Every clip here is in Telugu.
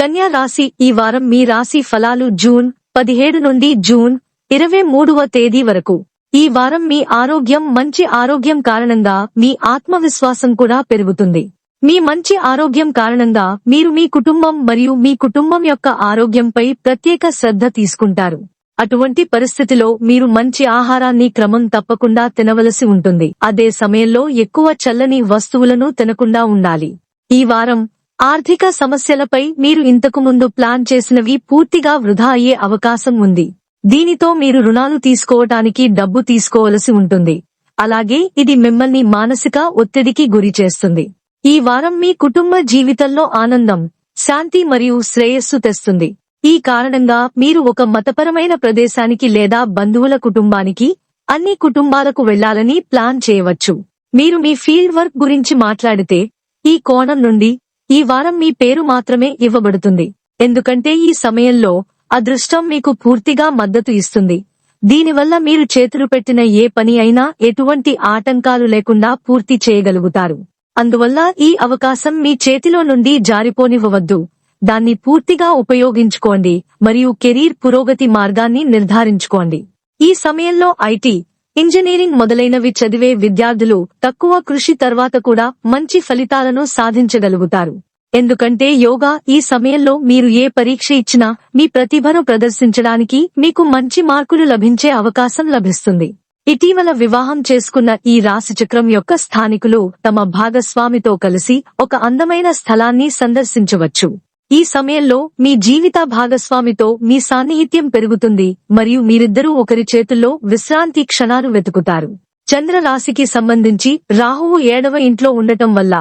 కన్యా రాశి ఈ వారం మీ రాశి ఫలాలు జూన్ 17 నుండి జూన్ 23వ తేదీ వరకు. ఈ వారం మీ ఆరోగ్యం మంచి ఆరోగ్యం కారణంగా మీ ఆత్మవిశ్వాసం కూడా పెరుగుతుంది. మీ మంచి ఆరోగ్యం కారణంగా మీరు మీ కుటుంబం మరియు మీ కుటుంబం యొక్క ఆరోగ్యంపై ప్రత్యేక శ్రద్ధ తీసుకుంటారు. అటువంటి పరిస్థితిలో మీరు మంచి ఆహారాన్ని క్రమం తప్పకుండా తినవలసి ఉంటుంది. అదే సమయంలో ఎక్కువ చల్లని వస్తువులను తినకుండా ఉండాలి. ఈ వారం ఆర్థిక సమస్యలపై మీరు ఇంతకు ముందు ప్లాన్ చేసినవి పూర్తిగా వృధా అయ్యే అవకాశం ఉంది. దీనితో మీరు రుణాలు తీసుకోవటానికి డబ్బు తీసుకోవలసి ఉంటుంది. అలాగే ఇది మిమ్మల్ని మానసిక ఒత్తిడికి గురి చేస్తుంది. ఈ వారం మీ కుటుంబ జీవితంలో ఆనందం, శాంతి మరియు శ్రేయస్సు తెస్తుంది. ఈ కారణంగా మీరు ఒక మతపరమైన ప్రదేశానికి లేదా బంధువుల కుటుంబానికి, అన్ని కుటుంబాలకు వెళ్లాలని ప్లాన్ చేయవచ్చు. మీరు మీ ఫీల్డ్ వర్క్ గురించి మాట్లాడితే, ఈ కోణం నుండి ఈ వారం మీ పేరు మాత్రమే ఇవ్వబడుతుంది. ఎందుకంటే ఈ సమయంలో అదృష్టం మీకు పూర్తిగా మద్దతు ఇస్తుంది. దీనివల్ల మీరు చేతులు పెట్టిన ఏ పని అయినా ఎటువంటి ఆటంకాలు లేకుండా పూర్తి చేయగలుగుతారు. అందువల్ల ఈ అవకాశం మీ చేతిలో నుండి జారిపోనివ్వవద్దు. దాన్ని పూర్తిగా ఉపయోగించుకోండి మరియు కెరీర్ పురోగతి మార్గాన్ని నిర్ధారించుకోండి. ఈ సమయంలో ఐటీ, ఇంజనీరింగ్ మొదలైనవి చదివే విద్యార్థులు తక్కువ కృషి తర్వాత కూడా మంచి ఫలితాలను సాధించగలుగుతారు. ఎందుకంటే యోగా ఈ సమయంలో మీరు ఏ పరీక్ష ఇచ్చినా మీ ప్రతిభను ప్రదర్శించడానికి మీకు మంచి మార్కులు లభించే అవకాశం లభిస్తుంది. ఇటీవల వివాహం చేసుకున్న ఈ రాశిచక్రం యొక్క స్థానికులు తమ భాగస్వామితో కలిసి ఒక అందమైన స్థలాన్ని సందర్శించవచ్చు. ఈ సమయంలో మీ జీవిత భాగస్వామితో మీ సాన్నిహిత్యం పెరుగుతుంది మరియు మీరిద్దరూ ఒకరి చేతుల్లో విశ్రాంతి క్షణాలు వెతుకుతారు. చంద్ర రాశికి సంబంధించి రాహువు 7వ ఇంట్లో ఉండటం వల్ల,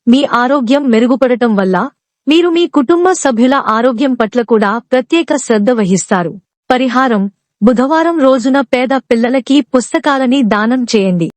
మీ ఆరోగ్యం మెరుగుపడటం వల్ల మీరు మీ కుటుంబ సభ్యుల ఆరోగ్యం పట్ల కూడా ప్రత్యేక శ్రద్ధ వహిస్తారు. పరిహారం: బుధవారం రోజున పేద పిల్లలకి పుస్తకాలని దానం చేయండి.